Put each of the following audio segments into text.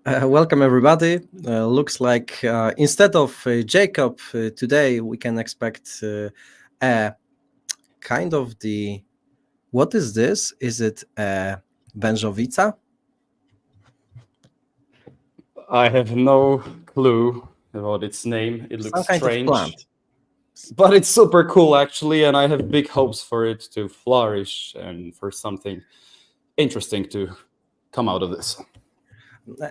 Welcome, everybody. Looks like instead of Jacob today, we can expect a kind of the. What is this? Is it a Wężowica? I have no clue about its name. It Some looks kind of strange, plant. but it's super cool actually, and I have big hopes for it to flourish and for something interesting to come out of this.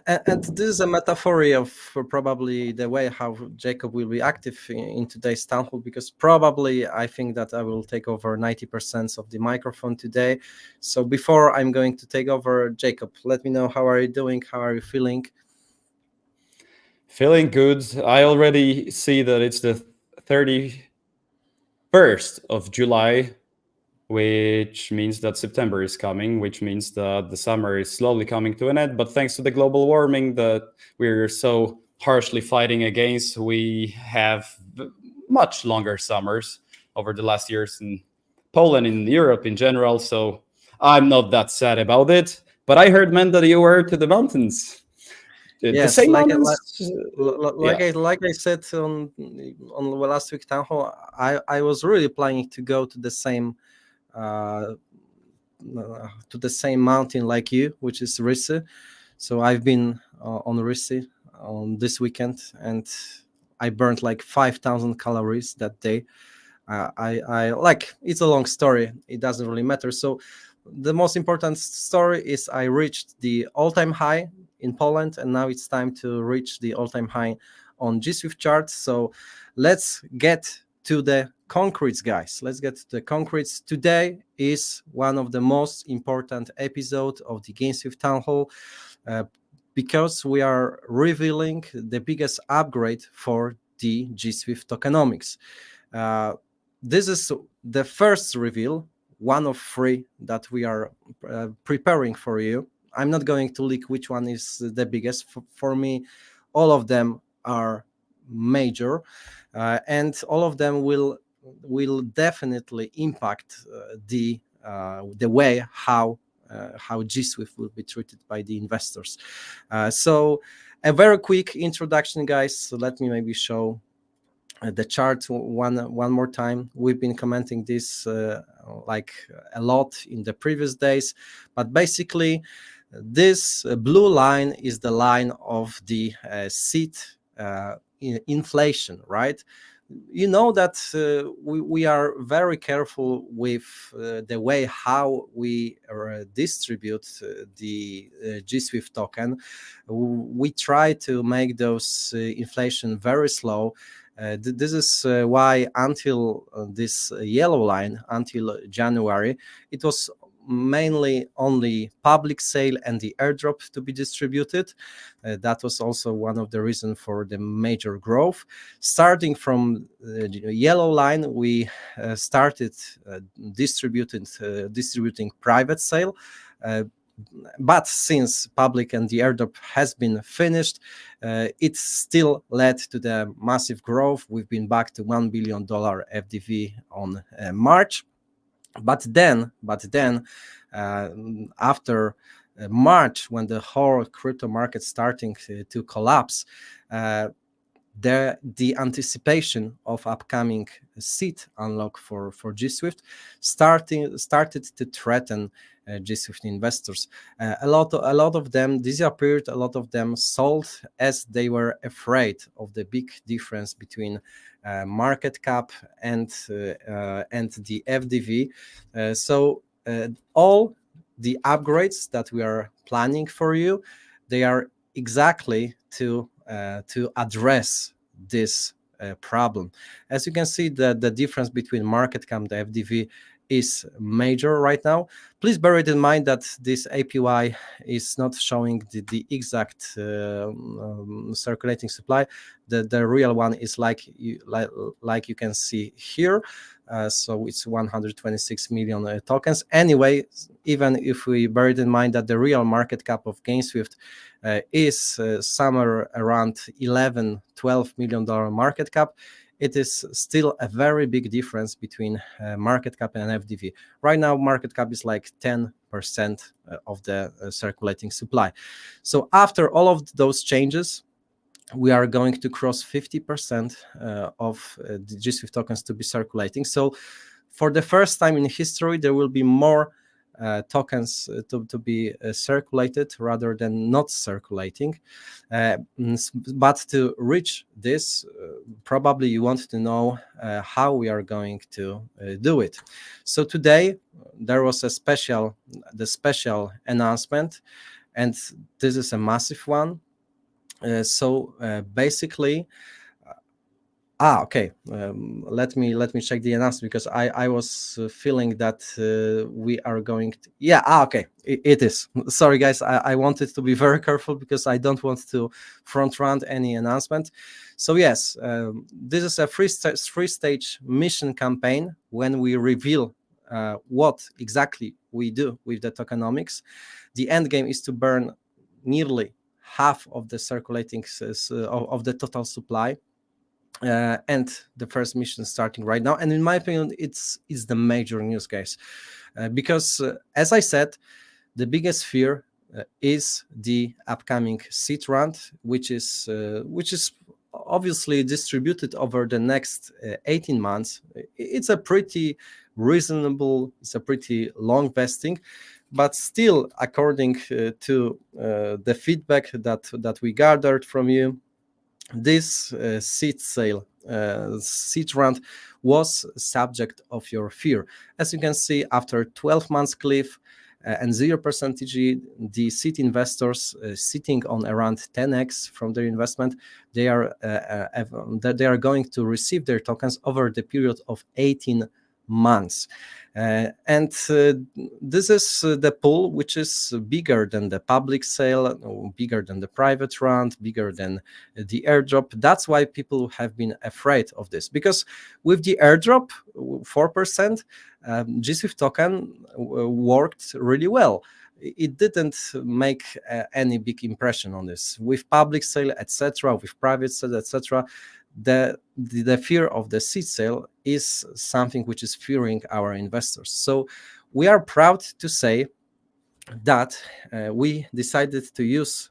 And this is a metaphor of probably the way how Jacob will be active in today's town hall, because probably I think that I will take over 90% of the microphone today. So before I'm going to take over, Jacob, let me know how are you doing? How are you feeling? Feeling good. I already see that it's the 31st of July, which means that September is coming, which means that the summer is slowly coming to an end. But thanks to the global warming that we're so harshly fighting against, we have much longer summers over the last years in Poland, in Europe in general. So I'm not that sad about it. But I heard, man, that you were to the mountains. The Yes, same mountains? Yeah. like I said on the last week town hall, I was really planning to go uh, to the same mountain like you, which is Risse. So I've been on Risse on this weekend, and I burned like 5,000 calories that day. I like, it's a long story. It doesn't really matter. So the most important story is I reached the all-time high in Poland, and now it's time to reach the all-time high on GSWIFT charts. So let's get to the concretes, guys. Let's get to the concretes. Today is one of the most important episodes of the GameSwift Town Hall, because we are revealing the biggest upgrade for the GSWIFT tokenomics. This is the first reveal, one of three that we are preparing for you. I'm not going to leak which one is the biggest. For me, all of them are major, and all of them will definitely impact the way how GSWIFT will be treated by the investors. So a very quick introduction, guys. So let me maybe show the chart one more time. We've been commenting this like a lot in the previous days, but basically this blue line is the line of the seed inflation, right? You know that we are very careful with the way how we distribute the GSWIFT token. We try to make those inflation very slow. This is why until this yellow line, until January, it was mainly only public sale and the airdrop to be distributed. That was also one of the reasons for the major growth. Starting from the yellow line, we started distributing private sale. But since public and the airdrop has been finished, it still led to the massive growth. We've been back to $1 billion FDV on March. But then after March, when the whole crypto market starting to collapse, the anticipation of upcoming seed unlock for GSWIFT started to threaten GSWIFT investors. A lot of them disappeared. A lot of them sold as they were afraid of the big difference between market cap and the FDV. So all the upgrades that we are planning for you, they are exactly to address this problem. As you can see, the difference between market cap and the FDV is major right now. Please bear it in mind that this APY is not showing the exact circulating supply. The real one is like you can see here. So it's 126 million tokens. Anyway, even if we bear it in mind that the real market cap of GameSwift is somewhere around $11-12 million market cap, it is still a very big difference between market cap and FDV. Right now, market cap is like 10% of the circulating supply. So after all of those changes, we are going to cross 50% of the GSWIFT tokens to be circulating. So for the first time in history, there will be more tokens to be circulated rather than not circulating. But to reach this, probably you want to know how we are going to do it. So today there was the special announcement, and this is a massive one. So basically, okay. Let me check the announcement, because I was feeling that we are going to. Yeah. Okay. It is. Sorry, guys. I wanted to be very careful because I don't want to front run any announcement. So yes, this is a three-stage mission campaign when we reveal what exactly we do with the tokenomics. The end game is to burn nearly half of the circulating of the total supply. And the first mission starting right now, and in my opinion, it's the major news, guys, because as I said, the biggest fear is the upcoming seed round, which is obviously distributed over the next 18 months. It's a pretty reasonable, it's a pretty long vesting, but still, according to the feedback that we gathered from you, this seed round was subject of your fear. As you can see, after 12 months cliff and 0% TG, the seed investors sitting on around 10x from their investment, they are going to receive their tokens over the period of 18 months. And this is the pool which is bigger than the public sale, bigger than the private round, bigger than the airdrop. That's why people have been afraid of this, because with the airdrop 4%, GSWIFT token worked really well. It didn't make any big impression on this. With public sale, etc., with private sale, etc., the fear of the seed sale is something which is fearing our investors. So we are proud to say that we decided to use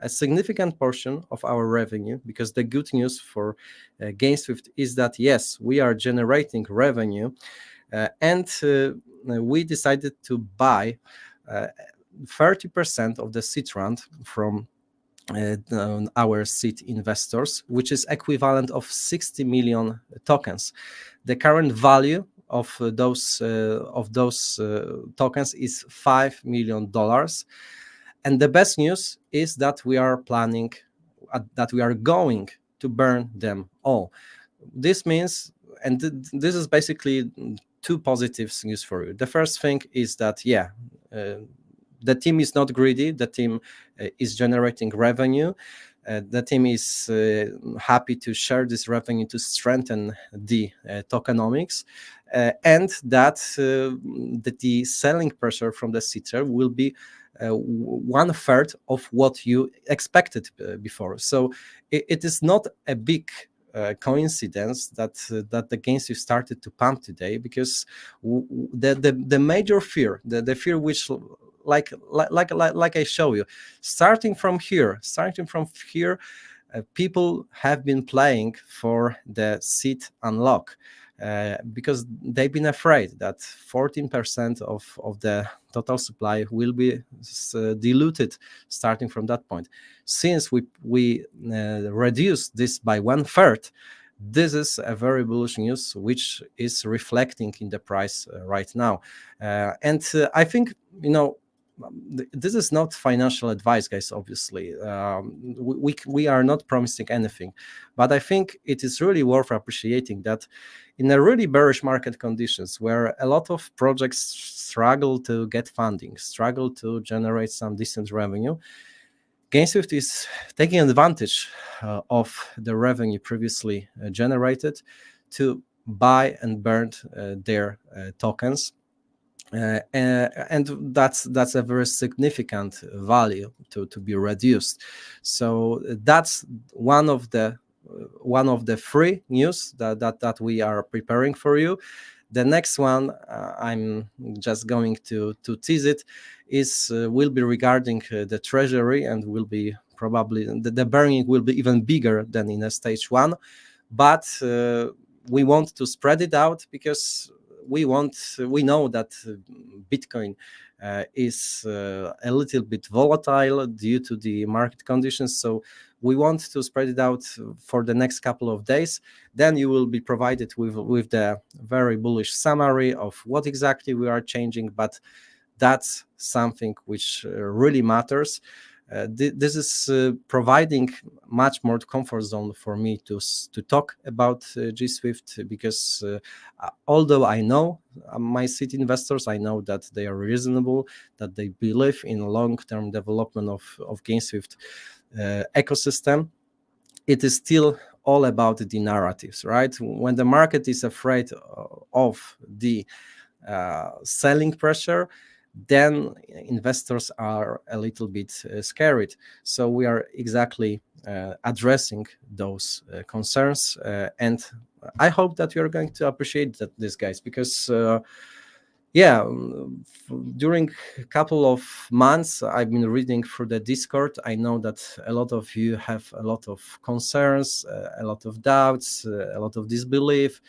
a significant portion of our revenue, because the good news for GameSwift is that yes, we are generating revenue, and we decided to buy 30% of the seed round from our seed investors, which is equivalent of 60 million tokens. The current value of those tokens is $5 million, and the best news is that we are planning that we are going to burn them all. This means, and this is basically two positive news for you. The first thing is that the team is not greedy. The team is generating revenue. The team is happy to share this revenue to strengthen the tokenomics, and that the selling pressure from the seeder will be 1/3 of what you expected before. So it is not a big coincidence that the GameSwift started to pump today, because the major fear, the fear which like I show you, starting from here, people have been playing for the seed unlock, because they've been afraid that 14% of the total supply will be diluted starting from that point. Since we reduced this by 1/3, this is a very bullish news, which is reflecting in the price right now. And I think, this is not financial advice, guys. Obviously, we are not promising anything, but I think it is really worth appreciating that in a really bearish market conditions, where a lot of projects struggle to get funding, struggle to generate some decent revenue, GameSwift is taking advantage of the revenue previously generated to buy and burn their tokens. And that's a very significant value to be reduced. So that's one of the one of the free news that we are preparing for you. The next one, I'm just going to tease it, is will be regarding the treasury, and will be probably the burning will be even bigger than in a stage one, but we want to spread it out because we know that Bitcoin is a little bit volatile due to the market conditions. So we want to spread it out for the next couple of days. Then you will be provided with the very bullish summary of what exactly we are changing, but that's something which really matters. This is providing much more comfort zone for me to talk about GSWIFT, because although I know my seed investors, I know that they are reasonable, that they believe in long-term development of GameSwift ecosystem. It is still all about the narratives, right? When the market is afraid of the selling pressure, then investors are a little bit scared. So we are exactly addressing those concerns, and I hope that you are going to appreciate this, guys, because during a couple of months I've been reading through the Discord. I know that a lot of you have a lot of concerns, a lot of doubts, a lot of disbelief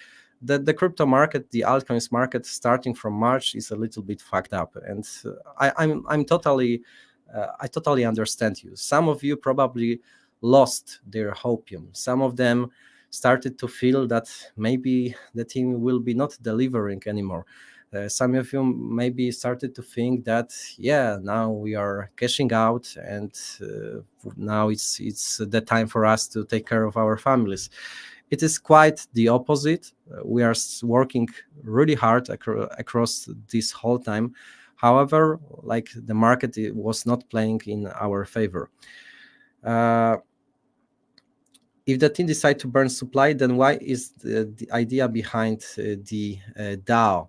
that the crypto market, the altcoins market, starting from March, is a little bit fucked up, and I totally understand you. Some of you probably lost their hopium. Some of them started to feel that maybe the team will be not delivering anymore. Some of you maybe started to think that now we are cashing out, and now it's the time for us to take care of our families. It is quite the opposite. We are working really hard across this whole time. However, like, the market was not playing in our favor. If the team decide to burn supply, then why is the idea behind the DAO?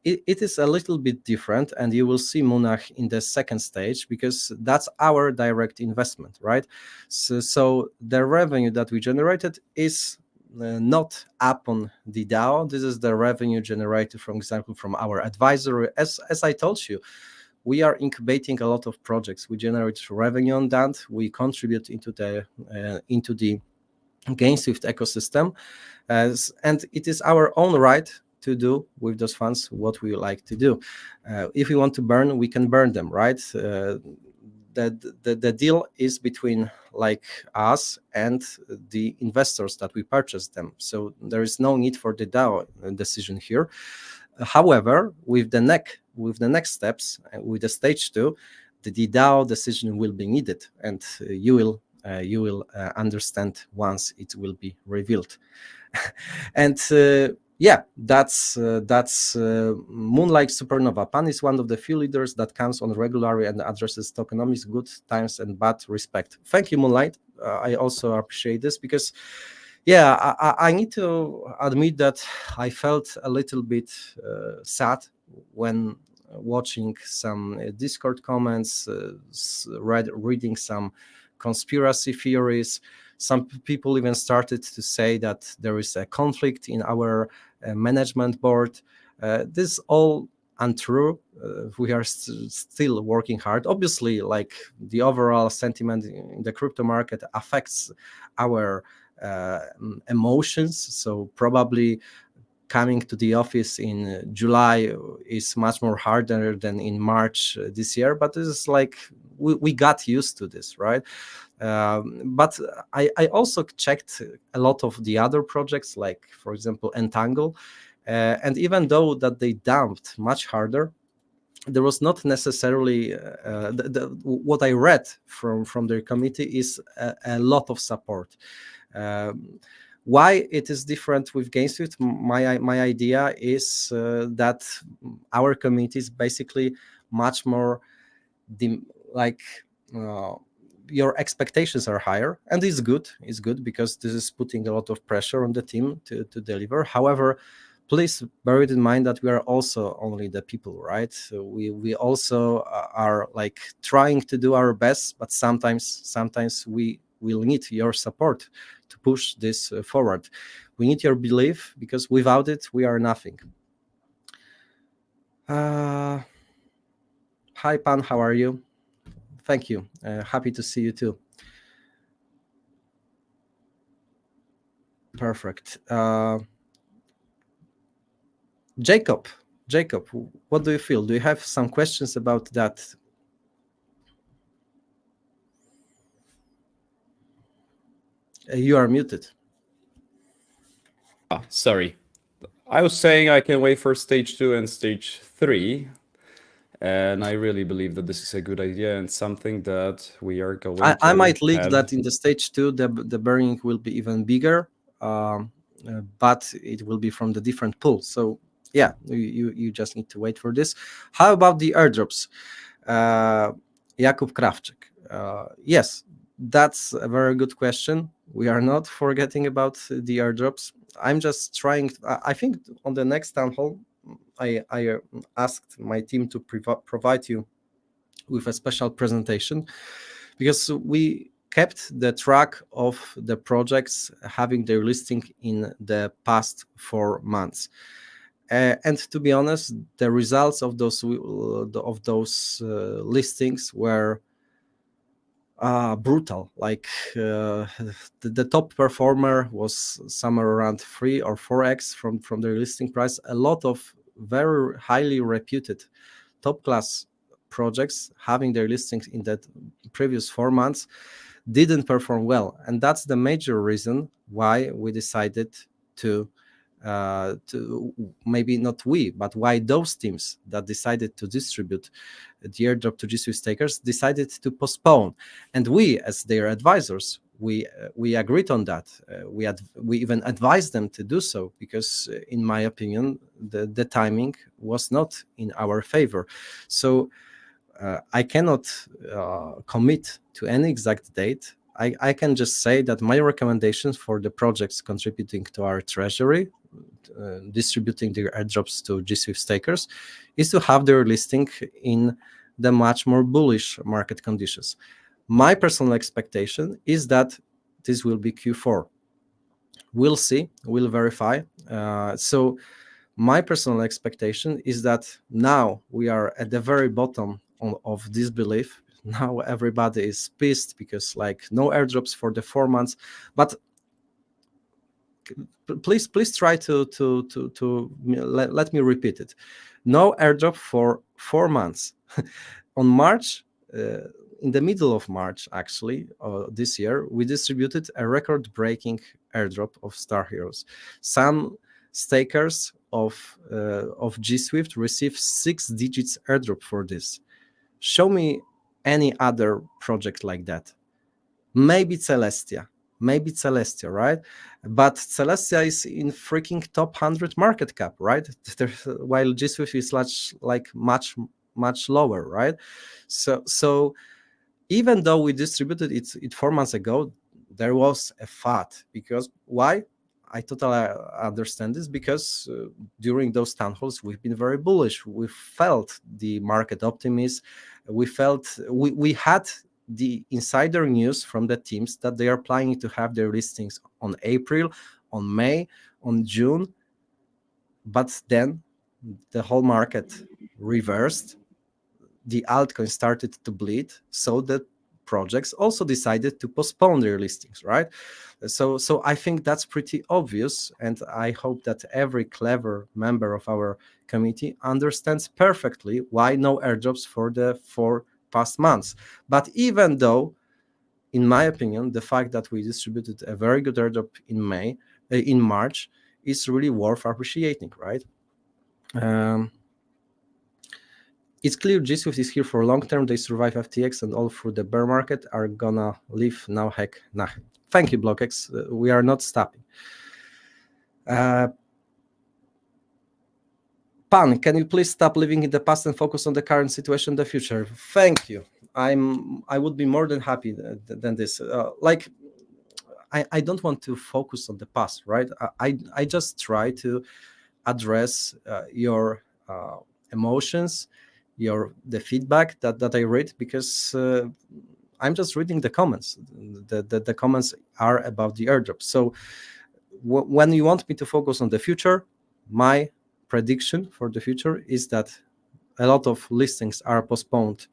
It is a little bit different, and you will see, Munach, in the second stage, because that's our direct investment, right? So the revenue that we generated is not upon the DAO. This is the revenue generated, for example, from our advisory. As I told you, we are incubating a lot of projects. We generate revenue on that. We contribute into the GameSwift ecosystem, and it is our own right to do with those funds what we like to do. If we want to burn, we can burn them, right? The deal is between, like, us and the investors that we purchased them. So there is no need for the DAO decision here. However, with the next steps, with the stage 2, the DAO decision will be needed, and you will understand once it will be revealed. And that's Moonlight Supernova. Pan is one of the few leaders that comes on regularly and addresses tokenomics, good times and bad. Respect. Thank you, Moonlight. I also appreciate this, because I need to admit that I felt a little bit sad when watching some Discord comments, reading some conspiracy theories. Some people even started to say that there is a conflict in our management board. This is all untrue. We are still working hard. Obviously, like, the overall sentiment in the crypto market affects our emotions. So probably coming to the office in July is much more harder than in March this year. But this is like, we got used to this, right? But I also checked a lot of the other projects, like, for example, Entangle, and even though that they dumped much harder, there was not necessarily what I read from their committee is a lot of support. Why it is different with GameSwift? My idea is that our committee is basically much more your expectations are higher, and it's good because this is putting a lot of pressure on the team to deliver. However, please bear it in mind that we are also only the people, right? So we also are, like, trying to do our best, but sometimes we we'll need your support to push this forward. We need your belief, because without it, we are nothing. Hi, Pan, how are you? Thank you. Happy to see you too. Perfect. Jacob, what do you feel? Do you have some questions about that? You are muted. Sorry. I was saying I can wait for stage 2 and stage 3. And I really believe that this is a good idea and something that we are going to I might leak that in the stage 2, the burning will be even bigger, but it will be from the different pool. So yeah, you just need to wait for this. How about the airdrops? Jakub Krawczyk. Yes, that's a very good question. We are not forgetting about the airdrops. I'm just trying. I think on the next town hall, I asked my team to provide you with a special presentation, because we kept the track of the projects having their listing in the past 4 months. And to be honest, the results of those listings were brutal. Like the top performer was somewhere around 3 or 4x from their listing price. A lot of very highly reputed top class projects having their listings in that previous 4 months didn't perform well, and that's the major reason why we decided to maybe not we, but why those teams that decided to distribute the airdrop to GSWIFT stakers decided to postpone. And we, as their advisors, we agreed on that. We even advised them to do so, because in my opinion, the timing was not in our favor. So I cannot commit to any exact date. I can just say that my recommendations for the projects contributing to our treasury, distributing their airdrops to GSWIFT stakers, is to have their listing in the much more bullish market conditions. My personal expectation is that this will be Q4. We'll see, we'll verify. So my personal expectation is that now we are at the very bottom of this belief. Now everybody is pissed because like no airdrops for the 4 months. But please try to let me repeat it. No airdrop for 4 months. On March, in the middle of March, actually, this year, we distributed a record-breaking airdrop of Star Heroes. Some stakers of GSWIFT received 6 digits airdrop for this. Show me any other project like that. Maybe Celestia, right? But Celestia is in freaking top 100 market cap, right? While GSWIFT is much lower, right? So even though we distributed it 4 months ago, there was a FAT. Because why? I totally understand this, because during those town halls we've been very bullish. We felt the market optimism. We had the insider news from the teams that they are planning to have their listings on April, on May, on June. But then the whole market reversed. The altcoin started to bleed, so that projects also decided to postpone their listings, right? So I think that's pretty obvious, and I hope that every clever member of our committee understands perfectly why no airdrops for the 4 past months. But even though, in my opinion, the fact that we distributed a very good airdrop in March is really worth appreciating, right? It's clear GSWIFT is here for long term. They survive FTX and all through the bear market are gonna live now. Heck, nah. Thank you, BlockX. We are not stopping. Pan, can you please stop living in the past and focus on the current situation, the future? Thank you. I would be more than happy than this. I don't want to focus on the past, right? I just try to address your emotions, the feedback that I read, because I'm just reading the comments. The comments are about the airdrop. So when you want me to focus on the future, my prediction for the future is that a lot of listings are postponed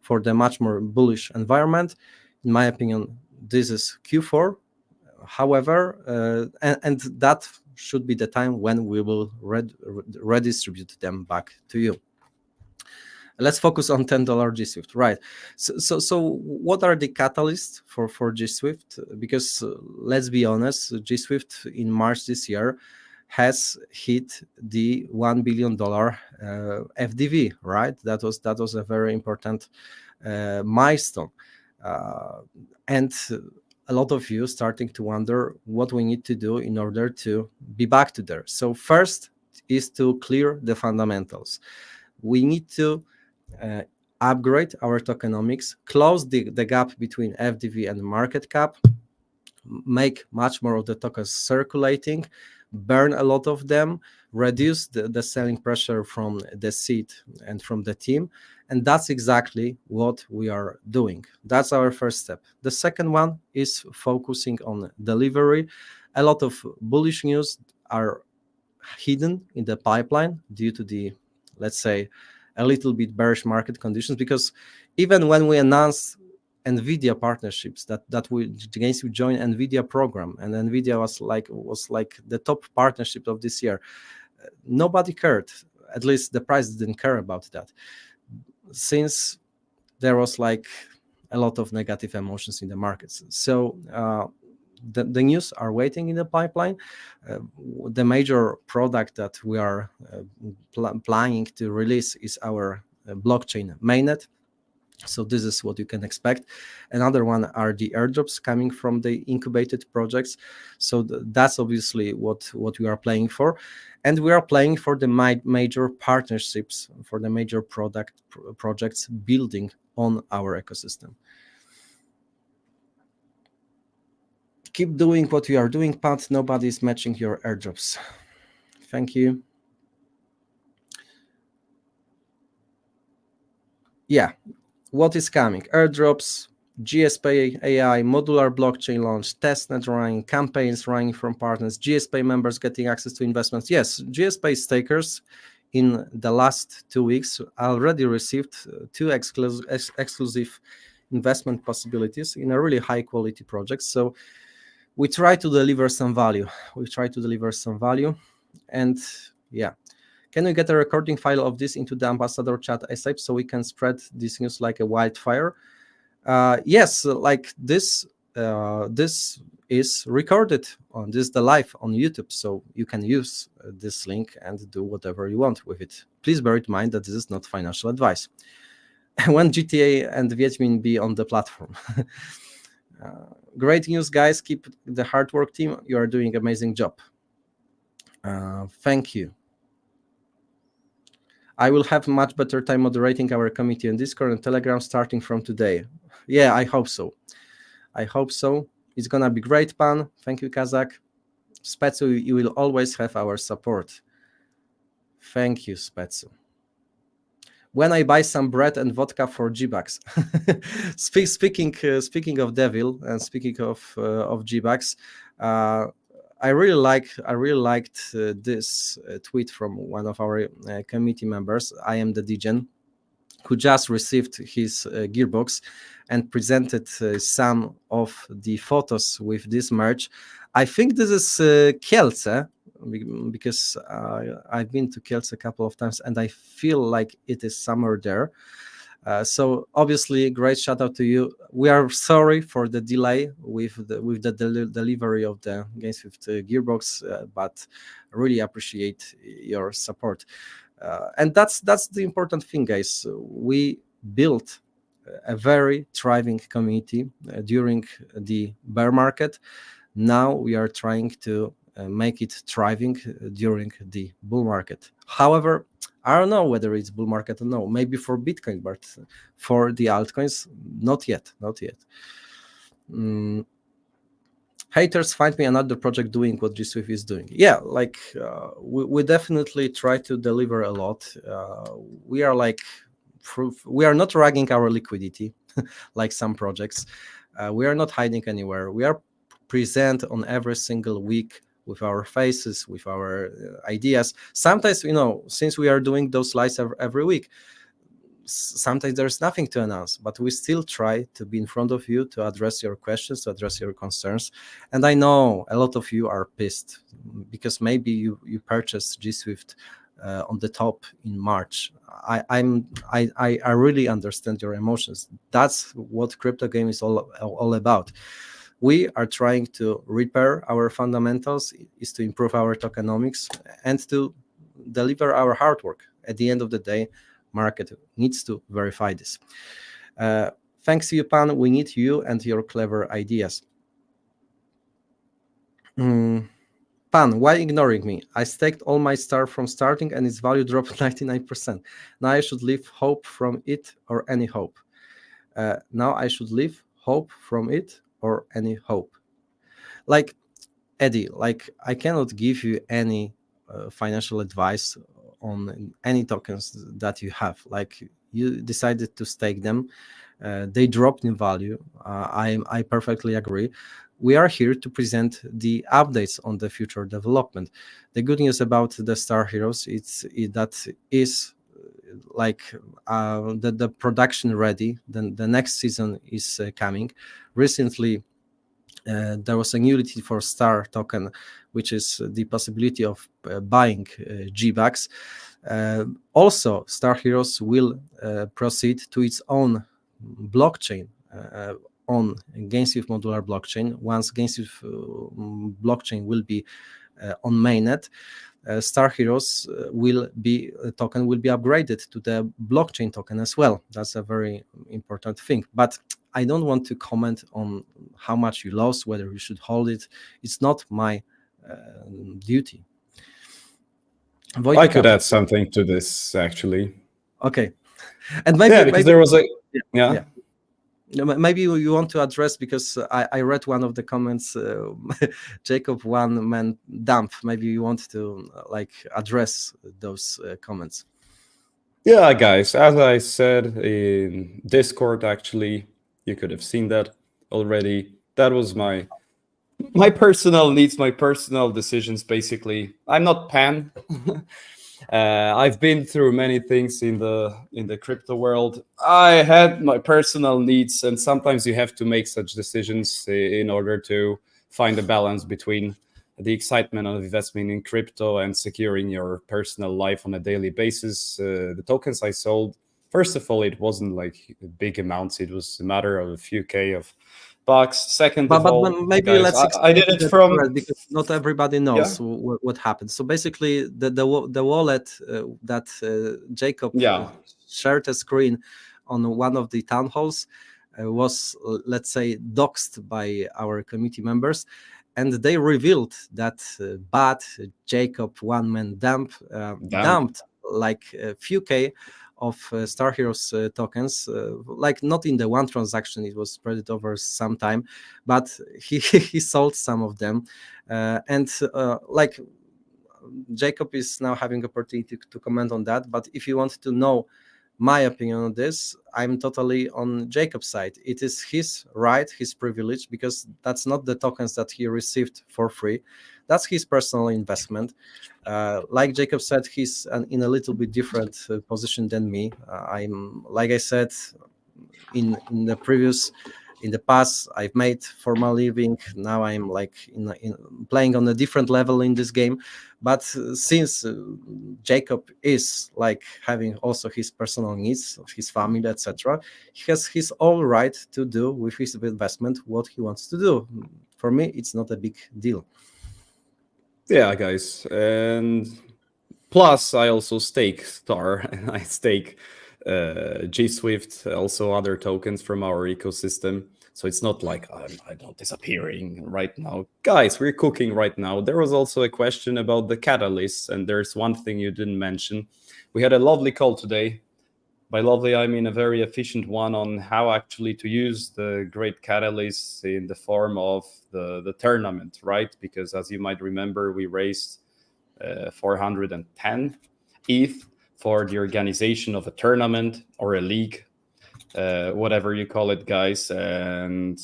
for the much more bullish environment. In my opinion, this is Q4. However, and that should be the time when we will redistribute them back to you. Let's focus on $10 GSWIFT, right? So what are the catalysts for GSWIFT? Because let's be honest, GSWIFT in March this year has hit the $1 billion FDV, right? That was a very important milestone, and a lot of you starting to wonder what we need to do in order to be back to there. So first is to clear the fundamentals. We need to upgrade our tokenomics, close the gap between FDV and market cap, make much more of the tokens circulating, burn a lot of them, reduce the selling pressure from the seat and from the team. And that's exactly what we are doing. That's our first step. The second one is focusing on delivery. A lot of bullish news are hidden in the pipeline due to the, let's say, a little bit bearish market conditions, because even when we announced NVIDIA partnerships, that GameSwift join NVIDIA program, and NVIDIA was like the top partnership of this year, nobody cared. At least the price didn't care about that, since there was like a lot of negative emotions in the markets. So the news are waiting in the pipeline. The major product that we are planning to release is our blockchain mainnet. So this is what you can expect. Another one are the airdrops coming from the incubated projects. So that's obviously what we are playing for. And we are playing for the major partnerships, for the major projects building on our ecosystem. Keep doing what you are doing, Pat. Nobody is matching your airdrops. Thank you. Yeah. What is coming? Airdrops, GSP AI, modular blockchain launch, testnet running, campaigns running from partners, GSP members getting access to investments. Yes, GSP stakers in the last 2 weeks already received 2 exclusive investment possibilities in a really high quality project. So we try to deliver some value. And yeah. Can we get a recording file of this into the ambassador chat ASAP so we can spread this news like a wildfire? Yes, like this is recorded on the live on YouTube, so you can use this link and do whatever you want with it. Please bear in mind that this is not financial advice. When GTA and Wiedźmin be on the platform. Great news, guys. Keep the hard work, team. You are doing amazing job. Thank you. I will have much better time moderating our committee on Discord and Telegram starting from today. Yeah, I hope so. It's gonna be great, Pan. Thank you, Kazak. Spetsu, you will always have our support. Thank you, Spetsu. When I buy some bread and vodka for G-Bucks. Speaking of devil and speaking of G-Bucks, I really liked this tweet from one of our committee members. I am the Degen, who just received his gearbox and presented some of the photos with this merch. I think this is Kielce, because I've been to Kielce a couple of times and I feel like it is somewhere there. So obviously, great shout out to you. We are sorry for the delay with the delivery of the GameSwift gearbox, but really appreciate your support. And that's the important thing, guys. We built a very thriving community during the bear market. Now we are trying to make it thriving during the bull market. However, I don't know whether it's bull market or no. Maybe for Bitcoin, but for the altcoins, not yet. Haters, find me another project doing what GSWIFT is doing. Yeah, like we definitely try to deliver a lot. We are not ragging our liquidity. like some projects. We are not hiding anywhere. We are present on every single week with our faces, with our ideas. Sometimes, since we are doing those slides every week, sometimes there's nothing to announce, but we still try to be in front of you to address your questions, to address your concerns. And I know a lot of you are pissed because maybe you purchased GSWIFT on the top in March. I really understand your emotions. That's what crypto game is all about. We are trying to repair our fundamentals, is to improve our tokenomics and to deliver our hard work. At the end of the day, market needs to verify this. Thanks to you, Pan. We need you and your clever ideas. Pan, why ignoring me? I staked all my star from starting and its value dropped 99%. Now I should leave hope from it or any hope. Now I should leave hope from it or any hope. Like, Eddie, like I cannot give you any financial advice on any tokens that you have. Like, you decided to stake them, they dropped in value. I perfectly agree. We are here to present the updates on the future development. The good news about the Star Heroes that is like the production ready. Then the next season is coming. Recently, there was a new utility for Star token, which is the possibility of buying G-Bucks. Also, Star Heroes will proceed to its own blockchain on GameSwift modular blockchain. Once GameSwift blockchain will be on mainnet, Star Heroes token will be upgraded to the blockchain token as well. That's a very important thing. But I don't want to comment on how much you lost, whether you should hold it. It's not my duty. Wojtek, I could add something to this, actually. Okay. And maybe because there was a yeah. Maybe you want to address, because I read one of the comments, Jacob one man dump. Maybe you want to address those comments. Yeah, guys, as I said in Discord, actually, you could have seen that already. That was my personal needs, my personal decisions, basically. I'm not Pan. I've been through many things in the crypto world. I had my personal needs, and sometimes you have to make such decisions in order to find a balance between the excitement of investment in crypto and securing your personal life on a daily basis. The tokens I sold, first of all, it wasn't like big amounts. It was a matter of a few K of bucks. Second of all, maybe guys, let's I did it from, because not everybody knows what happened. So basically, the wallet that Jacob shared a screen on one of the town halls was, let's say, doxed by our committee members, and they revealed that Jacob one man dumped like a few K of Star Heroes tokens, like not in the one transaction, it was spread over some time, but he sold some of them, and like Jacob is now having opportunity to comment on that. But if you want to know my opinion on this, I'm totally on Jacob's side. It is his right, his privilege, because that's not the tokens that he received for free. That's his personal investment. Like Jacob said, he's in a little bit different position than me. I'm, like I said, in the past, I've made for my living. Now I'm like in playing on a different level in this game. But since Jacob is like having also his personal needs of his family, etc., he has his all right to do with his investment what he wants to do. For me, it's not a big deal. Yeah, guys, and plus I also stake Star and I stake GSWIFT, also other tokens from our ecosystem. So it's not like I'm not disappearing right now. Guys, we're cooking right now. There was also a question about the catalysts, and there's one thing you didn't mention. We had a lovely call today. By lovely, I mean a very efficient one on how actually to use the great catalysts in the form of the tournament, right? Because as you might remember, we raised 410 ETH for the organization of a tournament or a league. whatever you call it, guys. And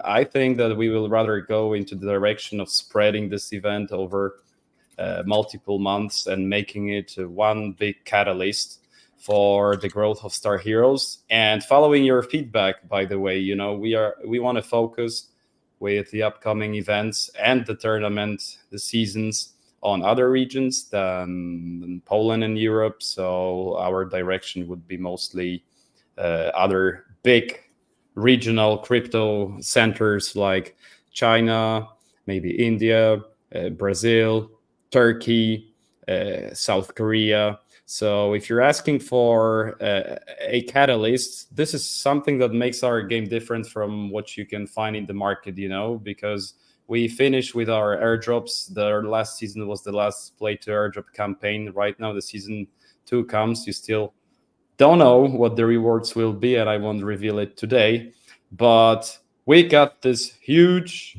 I think that we will rather go into the direction of spreading this event over multiple months and making it one big catalyst for the growth of Star Heroes. And following your feedback, by the way, we want to focus with the upcoming events and the tournament, the seasons, on other regions than Poland and Europe. So our direction would be mostly other big regional crypto centers like China, maybe India, Brazil, Turkey, South Korea. So if you're asking for a catalyst, this is something that makes our game different from what you can find in the market, because we finished with our airdrops. The last season was the last play to airdrop campaign. Right now, the season 2 comes. You still don't know what the rewards will be, and I won't reveal it today. But we got this huge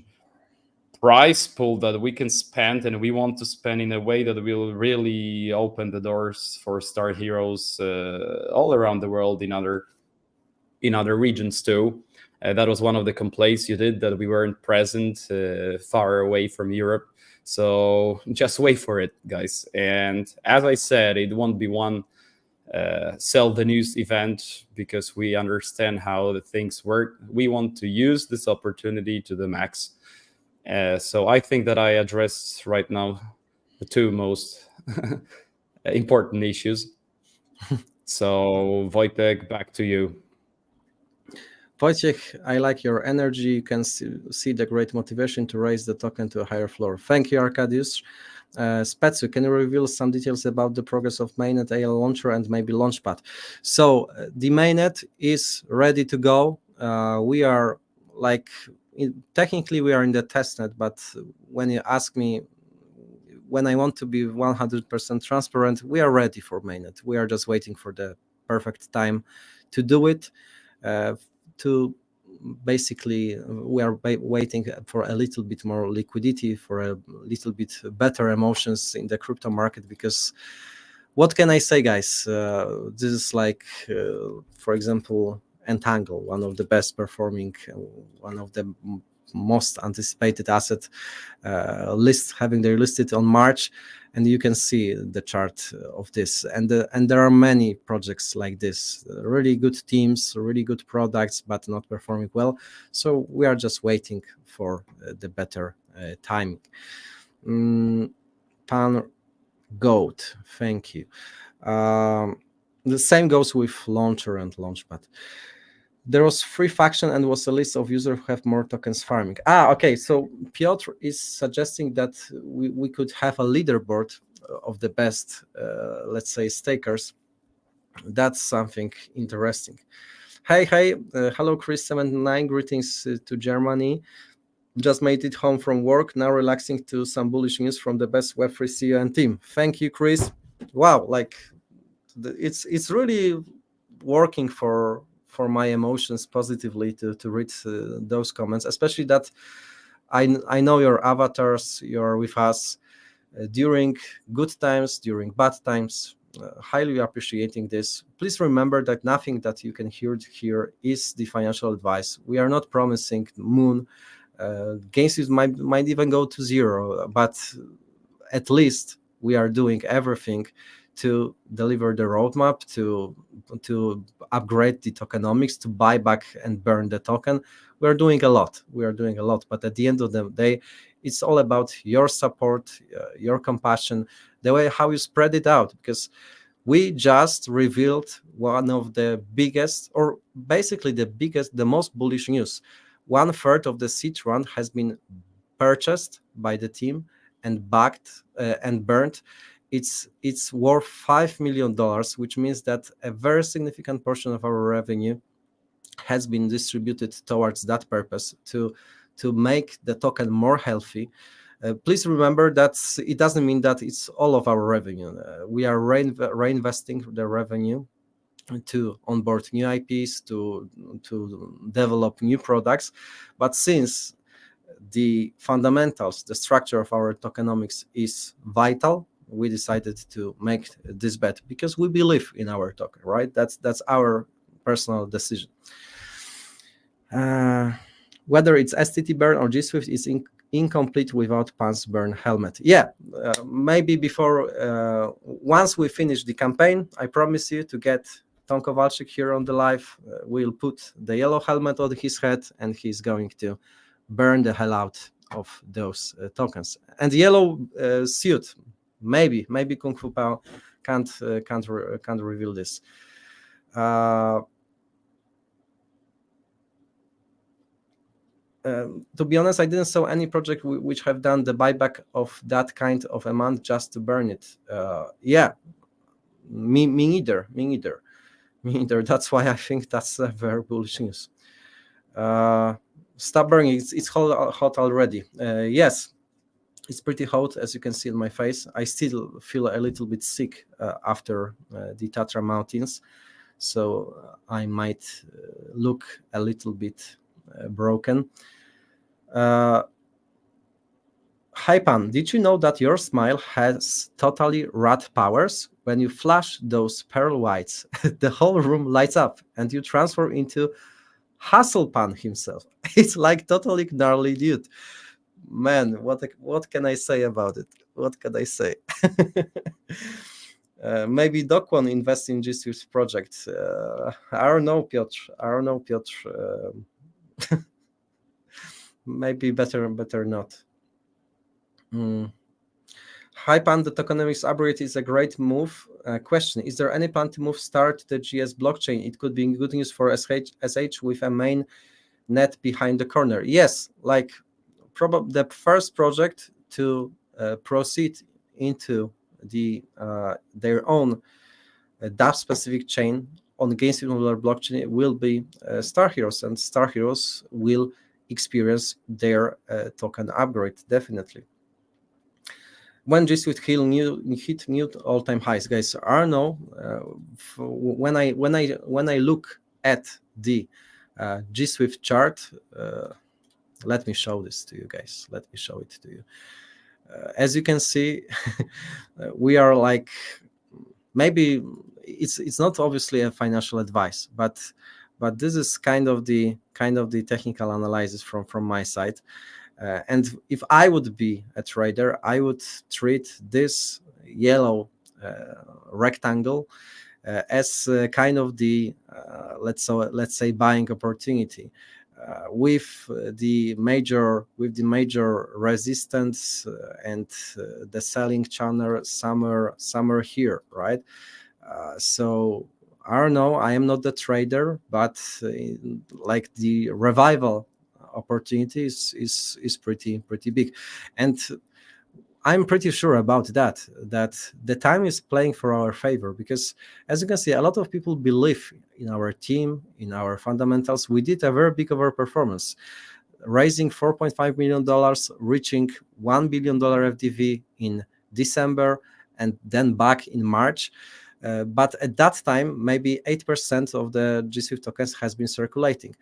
prize pool that we can spend, and we want to spend in a way that will really open the doors for Star Heroes all around the world in other regions too. That was one of the complaints you did, that we weren't present far away from Europe. So just wait for it, guys. And as I said, it won't be one sell the news event, because we understand how the things work. We want to use this opportunity to the max. So I think that I addressed right now the two most important issues. So Wojtek, back to you. Wojciech, I like your energy. You can see the great motivation to raise the token to a higher floor. Thank you, Arkadiusz. Spetsu, can you reveal some details about the progress of mainnet AL launcher and maybe launchpad? So the mainnet is ready to go. We are technically we are in the testnet, but when you ask me, when I want to be 100% transparent, we are ready for mainnet. We are just waiting for the perfect time to do it. Basically, we are waiting for a little bit more liquidity, for a little bit better emotions in the crypto market, because what can I say, guys? This is like, for example, Entangle, one of the best performing, one of the most anticipated asset having they listed on March, and you can see the chart of this, and there are many projects like this, really good teams, really good products, but not performing well. So we are just waiting for the better timing. Pan Goat, thank you. The same goes with launcher and launchpad. There was free faction and was a list of users who have more tokens farming. Okay. So Piotr is suggesting that we could have a leaderboard of the best, let's say, stakers. That's something interesting. Hey, hello, Chris79. Greetings to Germany. Just made it home from work. Now relaxing to some bullish news from the best Web3 CEO and team. Thank you, Chris. Wow, it's really working for my emotions positively to read those comments, especially that I know your avatars, you're with us during good times, during bad times. Highly appreciating this. Please remember that nothing that you can hear here is the financial advice. We are not promising moon. GameSwift might even go to zero, but at least we are doing everything to deliver the roadmap, to upgrade the tokenomics, to buy back and burn the token. We are doing a lot. But at the end of the day, it's all about your support, your compassion, the way how you spread it out. Because we just revealed one of the biggest, or basically the most bullish news. 1/3 of the seed round has been purchased by the team and backed and burned. It's worth $5 million, which means that a very significant portion of our revenue has been distributed towards that purpose, to make the token more healthy. Please remember that it doesn't mean that it's all of our revenue. We are reinvesting the revenue to onboard new IPs, to develop new products. But since the fundamentals, the structure of our tokenomics is vital, we decided to make this bet because we believe in our token, right? That's our personal decision. Whether it's STT burn or GSWIFT is incomplete without Pan's burn helmet. Yeah, maybe before, once we finish the campaign, I promise you to get Tom Kowalczyk here on the live. We'll put the yellow helmet on his head, and he's going to burn the hell out of those tokens. And the yellow suit, maybe Kung Fu Pao can't reveal this. To be honest, I didn't saw any project which have done the buyback of that kind of amount just to burn it. Yeah, me neither. That's why I think that's very bullish news. Stop burning. It's hot already. Yes, it's pretty hot, as you can see on my face. I still feel a little bit sick after the Tatra Mountains, so I might look a little bit broken. Hi Pan, did you know that your smile has totally rat powers? When you flash those pearl whites, the whole room lights up and you transform into Hasselpan himself. It's like totally gnarly dude. Man, what can I say about it? What can I say? Maybe Dokwan invest in GSWIFT project. I don't know, Piotr. Maybe better not. Hi Pan, the Tokenomics upgrade is a great move. Question: is there any plan to move start the GS blockchain? It could be good news for SH with a main net behind the corner. Yes, like probably the first project to proceed into the their own DAO specific chain on GameSwift blockchain will be Star Heroes, and Star Heroes will experience their token upgrade definitely. When GSWIFT hit new all-time highs, guys. I don't know. When I look at the GSWIFT chart, let me show this to you guys. Let me show it to you. As you can see, we are like, maybe it's not obviously a financial advice, but this is kind of the technical analysis from my side. And if I would be a trader, I would treat this yellow rectangle as kind of the let's say buying opportunity with the major resistance and the selling channel somewhere here, right? So I don't know. I am not the trader, but like the revival opportunity is pretty big, and I'm pretty sure about that the time is playing for our favor, because as you can see, a lot of people believe in our team, in our fundamentals. We did a very big overperformance, raising $4.5 million, reaching $1 billion FDV in December and then back in March. But at that time, maybe 8% of the GSWIFT tokens has been circulating.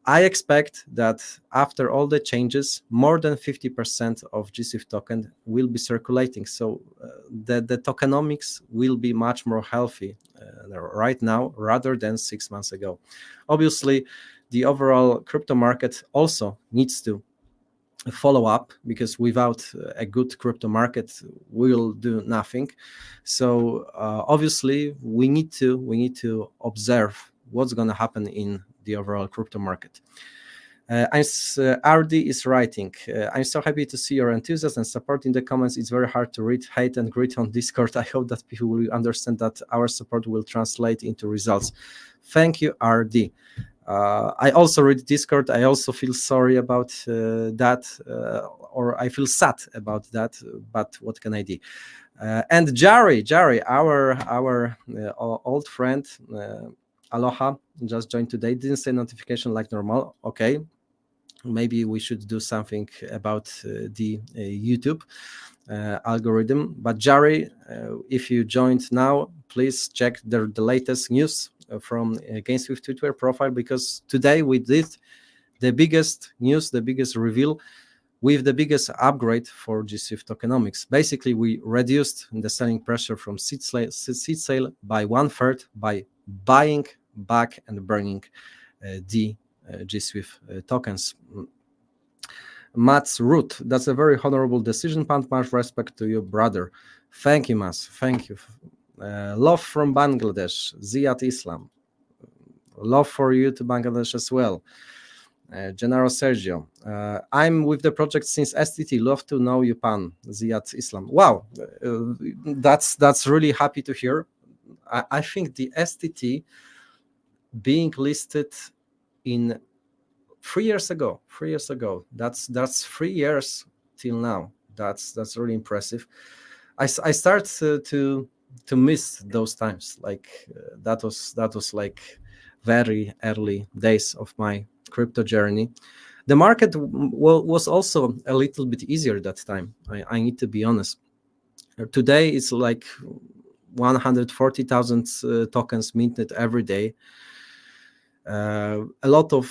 I expect that after all the changes, more than 50% of GSWIFT token will be circulating. So the tokenomics will be much more healthy right now rather than 6 months ago. Obviously, the overall crypto market also needs to follow up, because without a good crypto market, we'll do nothing. So obviously, we need to observe what's going to happen in the overall crypto market. RD is writing, I'm so happy to see your enthusiasm and support in the comments. It's very hard to read hate and grit on Discord. I hope that people will understand that our support will translate into results. Thank you, RD. I also read Discord. I also feel sorry about that, or I feel sad about that, but what can I do? And Jari, our old friend, Aloha, just joined today. Didn't say notification like normal. Okay, maybe we should do something about the YouTube algorithm. But Jari, if you joined now, please check the latest news from GameSwift Twitter profile, because today we did the biggest news, the biggest reveal with the biggest upgrade for GSWIFT Tokenomics. Basically, we reduced the selling pressure from seed sale by 1/3 by buying back and burning the GSWIFT tokens. Matt's root. That's a very honorable decision. Pan, much respect to you, brother. Thank you, Mas. Thank you. Love from Bangladesh. Ziad Islam. Love for you to Bangladesh as well. General Sergio. I'm with the project since STT. Love to know you, Pan. Ziad Islam. Wow, that's really happy to hear. I think the STT being listed in 3 years ago. That's 3 years till now. That's really impressive. I start to miss those times. Like that was like very early days of my crypto journey. The market was also a little bit easier that time. I need to be honest. Today it's like 140,000 tokens minted every day. A lot of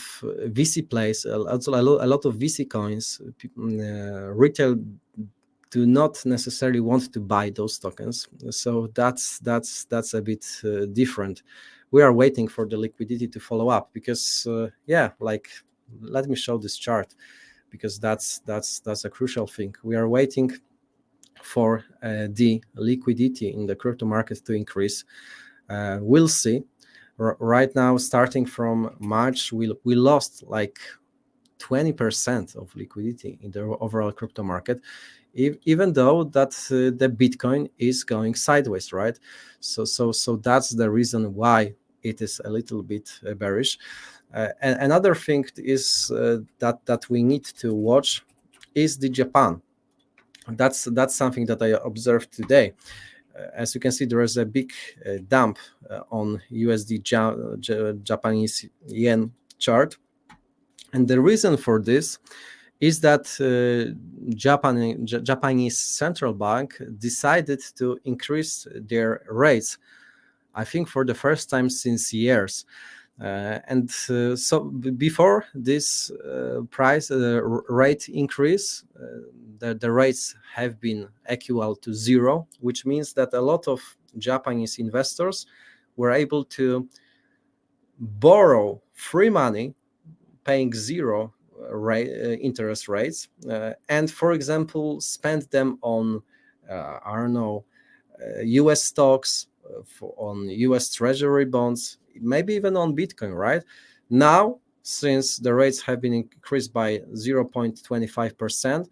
VC plays, also a lot of VC coins. Retail do not necessarily want to buy those tokens, so that's a bit different. We are waiting for the liquidity to follow up because like let me show this chart because that's a crucial thing. We are waiting for the liquidity in the crypto market to increase. We'll see. Right now, starting from March, we lost like 20% of liquidity in the overall crypto market, even though that the Bitcoin is going sideways, right? So that's the reason why it is a little bit bearish. And another thing is that we need to watch is the Japan. That's something that I observed today. As you can see, there is a big dump on USD Japanese yen chart. And the reason for this is that Japanese central bank decided to increase their rates, I think for the first time since years. So before this rate increase, the rates have been equal to zero, which means that a lot of Japanese investors were able to borrow free money, paying zero interest rates, and, for example, spend them on, US stocks, on US Treasury bonds, maybe even on Bitcoin, right? Now, since the rates have been increased by 0.25%,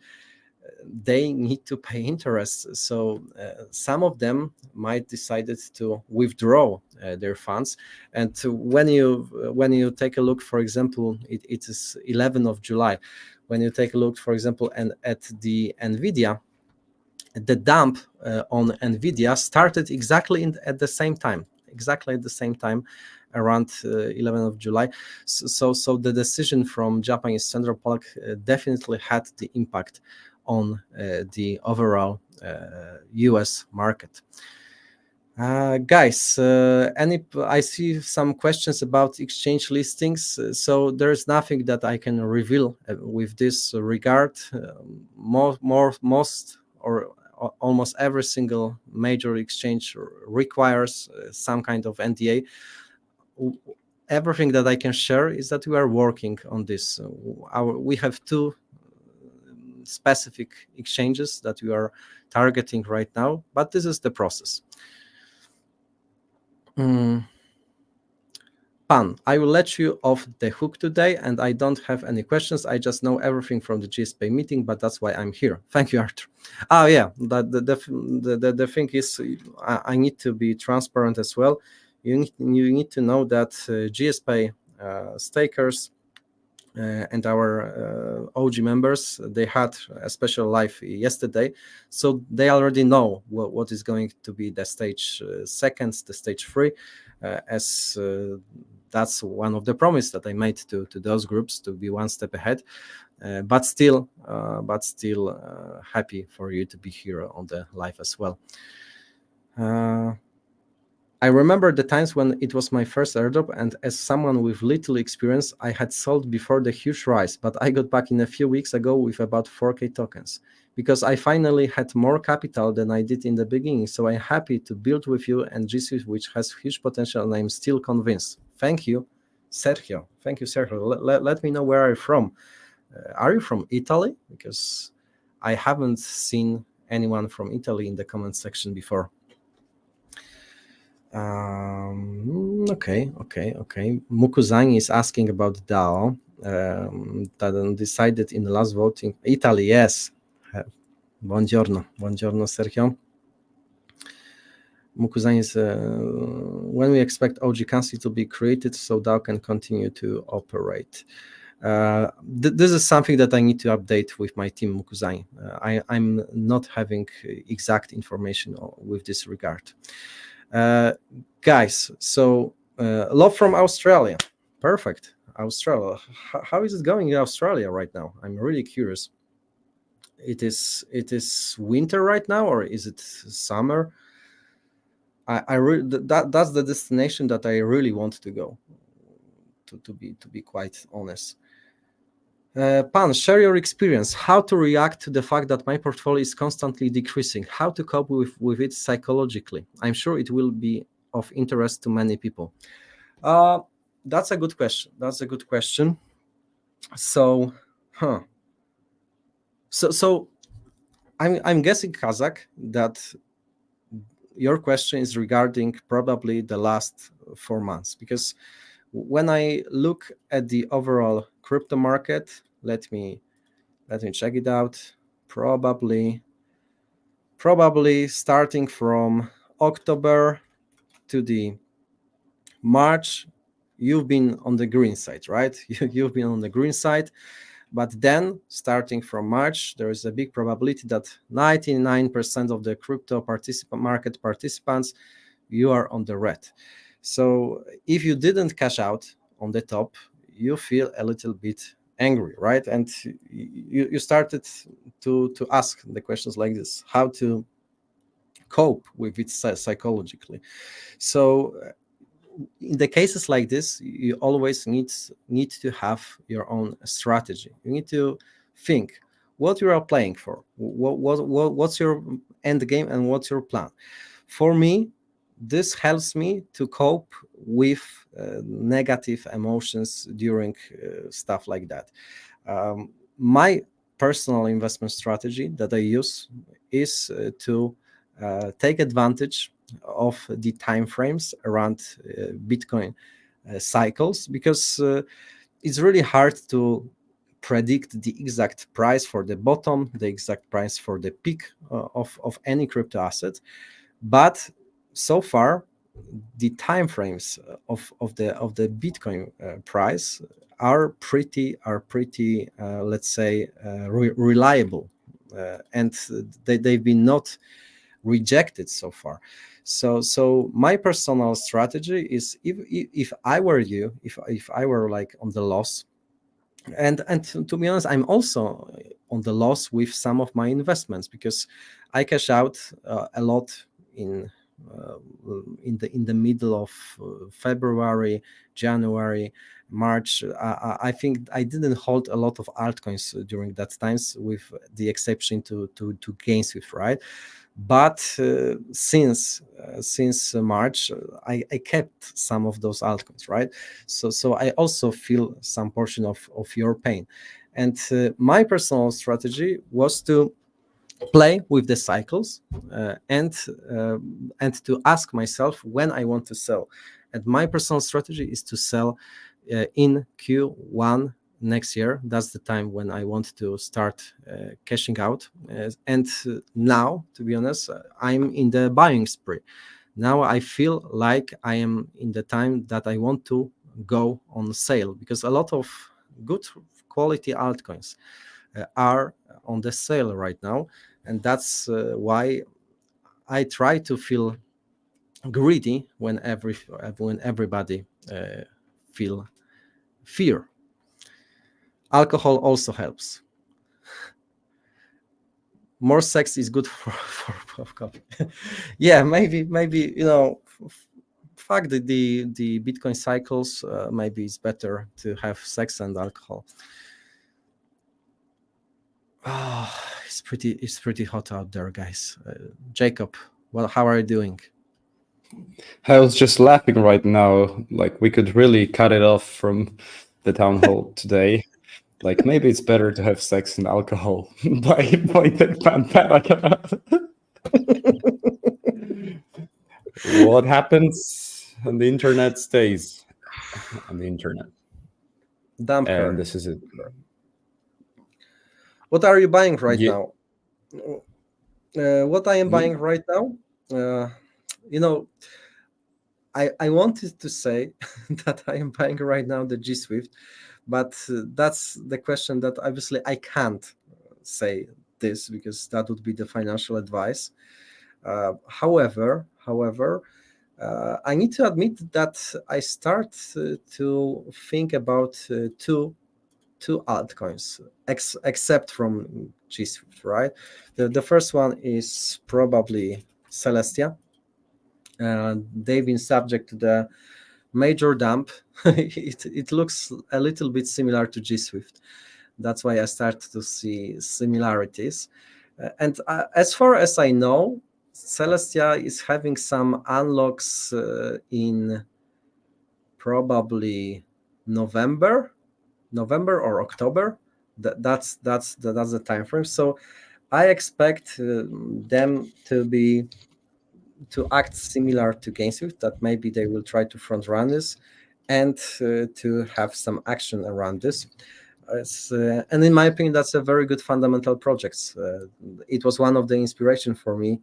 they need to pay interest. So some of them might decided to withdraw their funds. And when you take a look, for example, it is 11th of July. When you take a look, for example, at the Nvidia, the dump on Nvidia started exactly at the same time, around 11th of July. So the decision from Japanese central bank definitely had the impact on the overall US market. Guys, I see some questions about exchange listings. So there's nothing that I can reveal with this regard. Most or almost every single major exchange requires some kind of NDA. Everything that I can share is that we are working on this. We have two specific exchanges that we are targeting right now, but this is the process. Pan, I will let you off the hook today, and I don't have any questions. I just know everything from the GSPay meeting, but that's why I'm here. Thank you, Arthur. Oh yeah, the thing is, I need to be transparent as well. You need to know that GSPay stakers and our OG members, they had a special live yesterday, so they already know what is going to be the stage second, the stage 3, as that's one of the promise that I made to those groups, to be one step ahead. But still happy for you to be here on the live as well. I remember the times when it was my first airdrop, and as someone with little experience, I had sold before the huge rise, but I got back in a few weeks ago with about 4K tokens, because I finally had more capital than I did in the beginning. So I'm happy to build with you and GSWIFT, which has huge potential, and I'm still convinced. Thank you, Sergio. Thank you, Sergio. Let me know where are you from. Are you from Italy? Because I haven't seen anyone from Italy in the comment section before. Okay. Mukuzani is asking about DAO that decided in the last voting. Italy, yes. Buongiorno, Sergio. Mukuzani is when we expect OG Council to be created so DAO can continue to operate. This is something that I need to update with my team, Mukuzani. I'm not having exact information with this regard. Guys, so love from Australia. Perfect. Australia. How is it going in Australia right now? I'm really curious. It is winter right now, or is it summer? That's the destination that I really want to go. To be quite honest. Pan, share your experience. How to react to the fact that my portfolio is constantly decreasing? How to cope with it psychologically? I'm sure it will be of interest to many people. That's a good question. So, So I'm guessing, Kazakh, that your question is regarding probably the last 4 months, because when I look at the overall crypto market, let me check it out. Probably starting from October to the March, you've been on the green side, right? You've been on the green side. But then, starting from March, there is a big probability that 99% of the crypto market participants, you are on the red. So if you didn't cash out on the top, you feel a little bit angry, right? And you started to ask the questions like this: how to cope with it psychologically. So in the cases like this, you always need to have your own strategy. You need to think what you are playing for, what's your end game, and what's your plan. For me, this helps me to cope with negative emotions during stuff like that. My personal investment strategy that I use is to take advantage of the time frames around Bitcoin cycles, because it's really hard to predict the exact price for the bottom, the exact price for the peak of any crypto asset. But so far, the time frames of the Bitcoin price are pretty let's say reliable, and they've been not rejected so far. So my personal strategy is, if I were you, if I were like on the loss, and to be honest, I'm also on the loss with some of my investments, because I cash out a lot in the middle of February, January, March. I think I didn't hold a lot of altcoins during that times, with the exception to GameSwift, right? But since March, I kept some of those altcoins, right? So I also feel some portion of your pain, and my personal strategy was to play with the cycles and to ask myself when I want to sell. And my personal strategy is to sell in Q1 next year. That's the time when I want to start cashing out. And now, to be honest, I'm in the buying spree. Now I feel like I am in the time that I want to go on sale, because a lot of good quality altcoins are on the sale right now. And that's why I try to feel greedy when everybody feel fear. Alcohol also helps. More sex is good for coffee. Yeah, maybe fuck the Bitcoin cycles. Maybe it's better to have sex and alcohol. It's pretty hot out there, guys. Jacob, well, how are you doing? I was just laughing right now. Like, we could really cut it off from the town hall today. Like, maybe it's better to have sex and alcohol by the Pan Paragraf. What happens on the internet stays on the internet. Dump And her. this is it. What are you buying right Yeah. now? What I am buying right now? I wanted to say that I am buying right now the GSWIFT, but that's the question that obviously I can't say this because that would be the financial advice. However, I need to admit that I start to think about two altcoins, except from GSWIFT, right? The first one is probably Celestia. They've been subject to the major dump. It looks a little bit similar to GSWIFT. That's why I start to see similarities. And as far as I know, Celestia is having some unlocks in probably November or October. That's the time frame. So I expect them to act similar to GameSwift, that maybe they will try to front run this and to have some action around this. And in my opinion, that's a very good fundamental project. It was one of the inspiration for me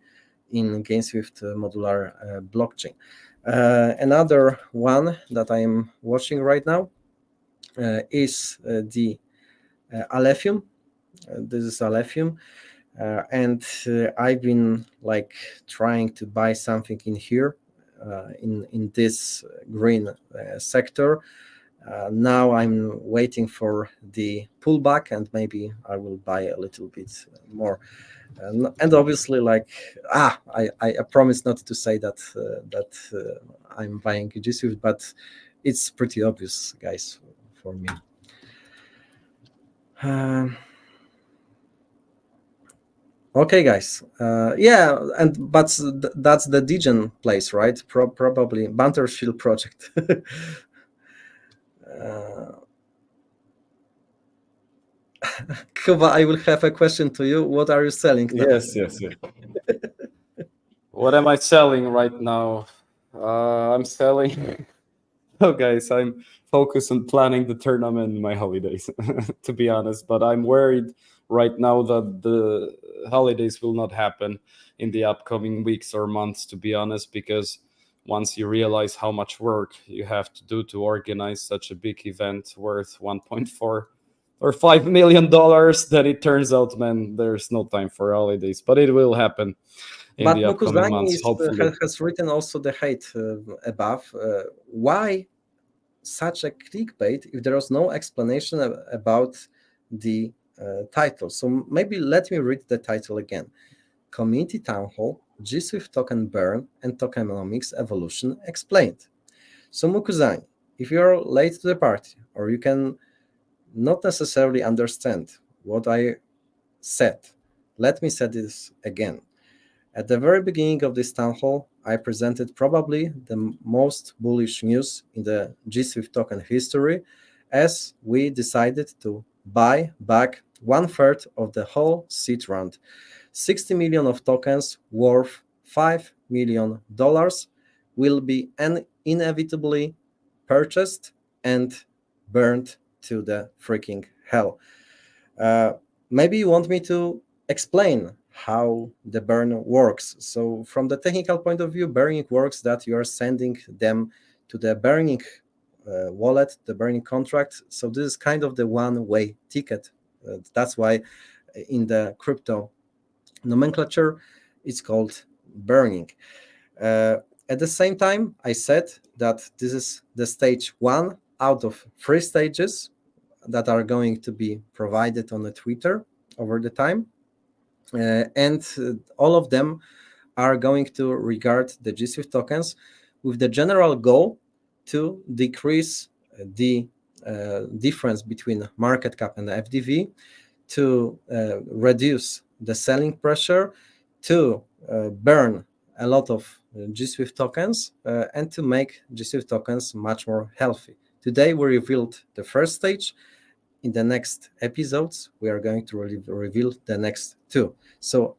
in GameSwift modular blockchain. Another one that I am watching right now is the Alephium. This is Alephium. And I've been like trying to buy something in here in this green sector. Now I'm waiting for the pullback, and maybe I will buy a little bit more. And obviously, like I promise not to say that I'm buying GSWIFT, but it's pretty obvious, guys, for me. Okay, guys. Yeah, but that's the Degen place, right? Probably Bantersfield project. Kuba, I will have a question to you. What are you selling now? Yes. What am I selling right now? I'm selling. Oh, guys, I'm focused on planning the tournament in my holidays, to be honest. But I'm worried right now that the holidays will not happen in the upcoming weeks or months, to be honest, because once you realize how much work you have to do to organize such a big event worth 1.4 or $5 million, that it turns out, man, there's no time for holidays. But it will happen in But the upcoming months, Mukuzani hopefully. has written also the hate above. Why such a clickbait if there was no explanation about the title? So maybe let me read the title again. Community Town Hall, GSWIFT Token Burn and Tokenomics Evolution Explained. So Mukuzani, if you're late to the party or you can not necessarily understand what I said, let me say this again. At the very beginning of this town hall, I presented probably the most bullish news in the GSWIFT token history, as we decided to buy back 1/3 of the whole seed round. 60 million of tokens worth $5 million will be inevitably purchased and burned to the freaking hell. Maybe you want me to explain how the burn works. So from the technical point of view, burning works that you are sending them to the burning wallet, the burning contract. So this is kind of the one-way ticket. That's why in the crypto nomenclature, it's called burning. At the same time, I said that this is the stage 1 out of 3 stages that are going to be provided on the Twitter over the time. And all of them are going to regard the GSWIFT tokens with the general goal to decrease the difference between market cap and FDV, to reduce the selling pressure, to burn a lot of GSWIFT tokens and to make GSWIFT tokens much more healthy. Today we revealed the first stage. In the next episodes, we are going to reveal the next two. So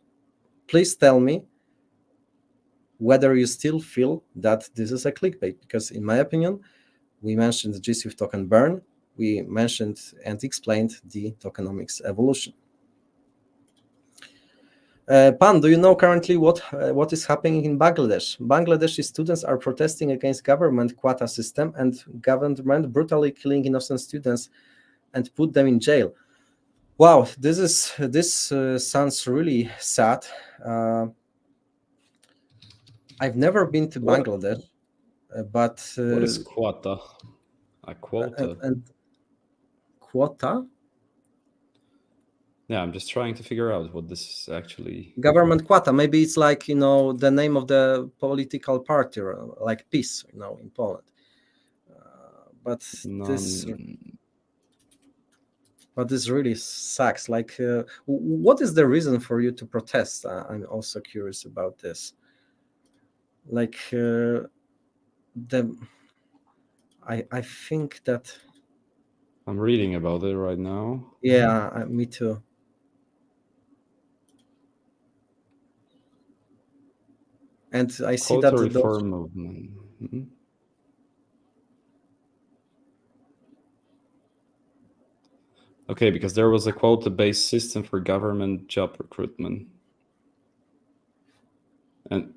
please tell me whether you still feel that this is a clickbait, because in my opinion, we mentioned the GSWIFT token burn, we mentioned and explained the tokenomics evolution. Pan, do you know currently what is happening in Bangladesh? Bangladeshi students are protesting against government quota system and government brutally killing innocent students and put them in jail. Wow, this sounds really sad. I've never been to Bangladesh, but what is quota? A quota? And quota? Yeah, I'm just trying to figure out what this is actually. Government quota. Maybe it's like, the name of the political party, like PiS, in Poland. But this really sucks. Like, what is the reason for you to protest? I'm also curious about this. Like, I think that I'm reading about it right now. Yeah, me too. And I see that reform movement. Mm-hmm. Okay, because there was a quota-based system for government job recruitment. And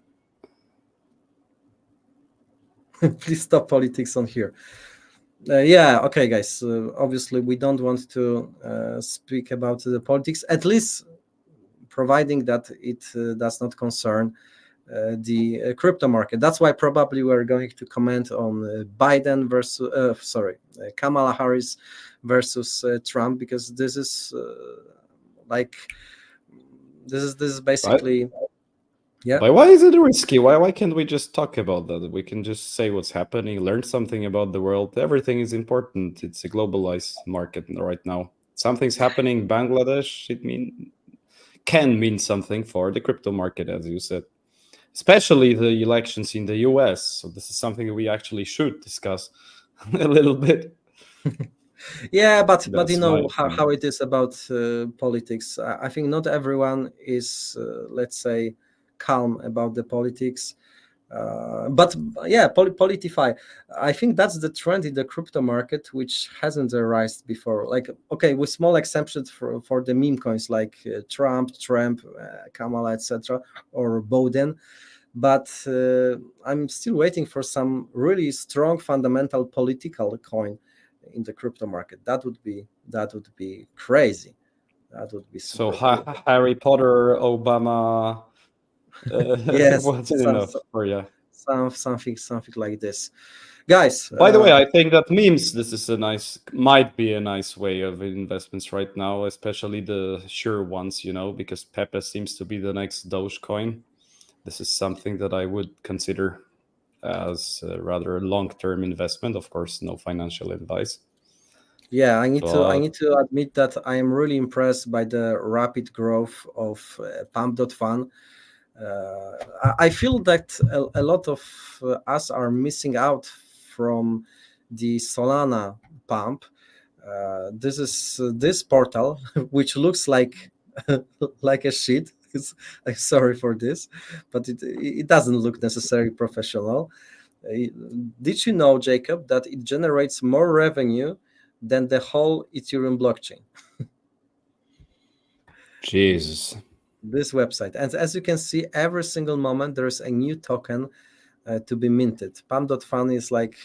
please stop politics on here. Yeah, okay, guys. Obviously, we don't want to speak about the politics, at least providing that it does not concern the crypto market. That's why probably we're going to comment on Biden versus, Kamala Harris versus Trump, because this is this is basically. Yeah. But why is it risky? Why can't we just talk about that? We can just say what's happening, learn something about the world. Everything is important. It's a globalized market right now. Something's happening in Bangladesh. Can mean something for the crypto market, as you said, especially the elections in the US. So this is something we actually should discuss a little bit. Yeah, but how it is about politics. I think not everyone is, let's say, calm about the politics. But yeah, politify. I think that's the trend in the crypto market, which hasn't arisen before. Like, okay, with small exceptions for the meme coins like Trump, Kamala, etc., or Biden. But I'm still waiting for some really strong fundamental political coin in the crypto market. That would be crazy. That would be so cool. Harry Potter, Obama. Yes, wasn't enough for you. Something like this, guys. By the way, I think that memes, might be a nice way of investments right now, especially the sure ones, because Pepe seems to be the next Dogecoin. This is something that I would consider as a rather long-term investment. Of course, no financial advice. Yeah, I need to admit that I am really impressed by the rapid growth of Pump.fun. I feel that a lot of us are missing out from the Solana Pump. This portal, which looks like like a shit. I'm sorry for this, but it doesn't look necessarily professional. Did you know, Jacob, that it generates more revenue than the whole Ethereum blockchain? Jesus. This website. And as you can see, every single moment there is a new token to be minted. Pump.fun is like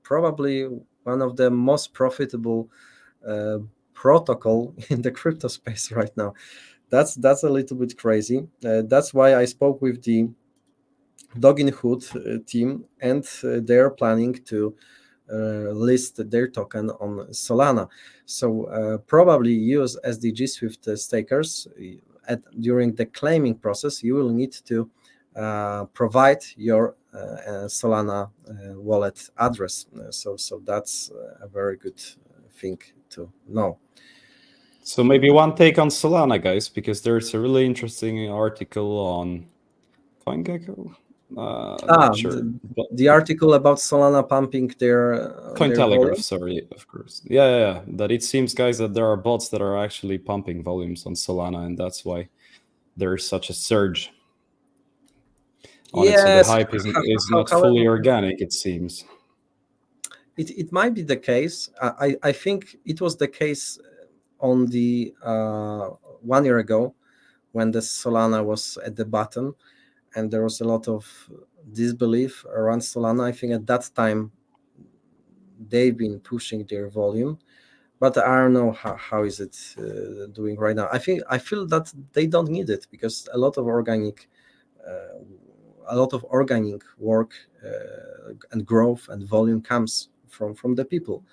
probably one of the most profitable protocol in the crypto space right now. That's a little bit crazy. That's why I spoke with the Dogin Hood team, and they're planning to list their token on Solana. So probably use as the GSWIFT stakers. During the claiming process, you will need to provide your Solana wallet address. So that's a very good thing to know. So maybe one take on Solana, guys, because there's a really interesting article on CoinGecko. Not sure. The article about Solana pumping their Cointelegraph, sorry, of course. Yeah. That it seems, guys, that there are bots that are actually pumping volumes on Solana, and that's why there is such a surge on it. So the hype is not fully organic, it seems. It might be the case. I think it was the case on the 1 year ago when the Solana was at the bottom, and there was a lot of disbelief around Solana. I think at that time they've been pushing their volume, but I don't know how is it doing right now. I feel that they don't need it because a lot of organic work and growth and volume comes from the people.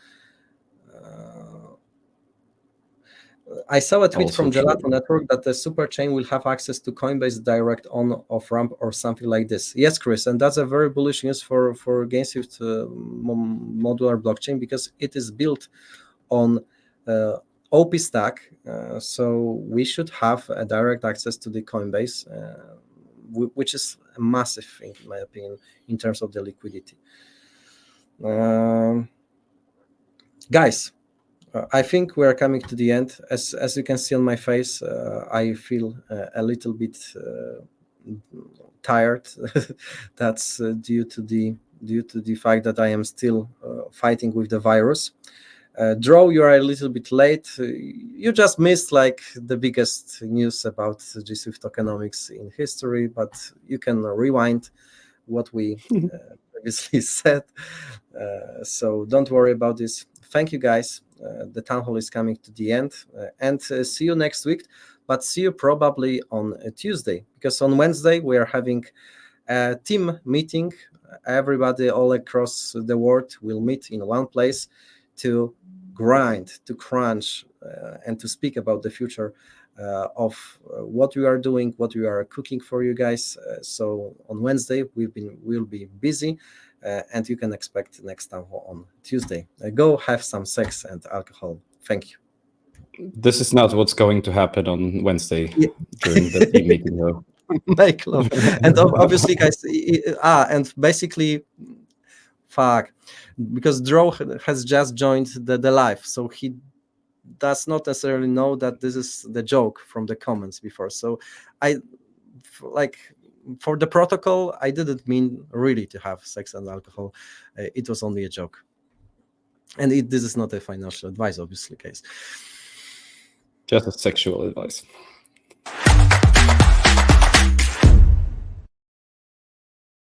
I saw a tweet Also from true. Gelato Network that the super chain will have access to Coinbase direct on-off ramp or something like this. Yes, Chris, and that's a very bullish news for GameSwift modular blockchain because it is built on OP stack, so we should have a direct access to the Coinbase, which is a massive thing in my opinion in terms of the liquidity. Guys, I think we are coming to the end. As you can see on my face, I feel a little bit tired. That's due to the fact that I am still fighting with the virus. Draw, you are a little bit late. You just missed like the biggest news about GSWIFT Tokenomics in history, but you can rewind what we previously said. So don't worry about this. Thank you, guys. The town hall is coming to the end, and see you next week. But see you probably on Tuesday, because on Wednesday we are having a team meeting. Everybody all across the world will meet in one place to grind, to crunch, and to speak about the future of what we are doing, what we are cooking for you guys. So on Wednesday we'll be busy, and you can expect next time on Tuesday. Go have some sex and alcohol. Thank you. This is not what's going to happen on Wednesday during the team meeting, though. Make love. And obviously, guys, and basically, fuck, because Draw has just joined the live, so he does not necessarily know that this is the joke from the comments before. So I like, for the protocol, I didn't mean really to have sex and alcohol. It was only a joke, and this is not a financial advice, obviously, case. Just a sexual advice.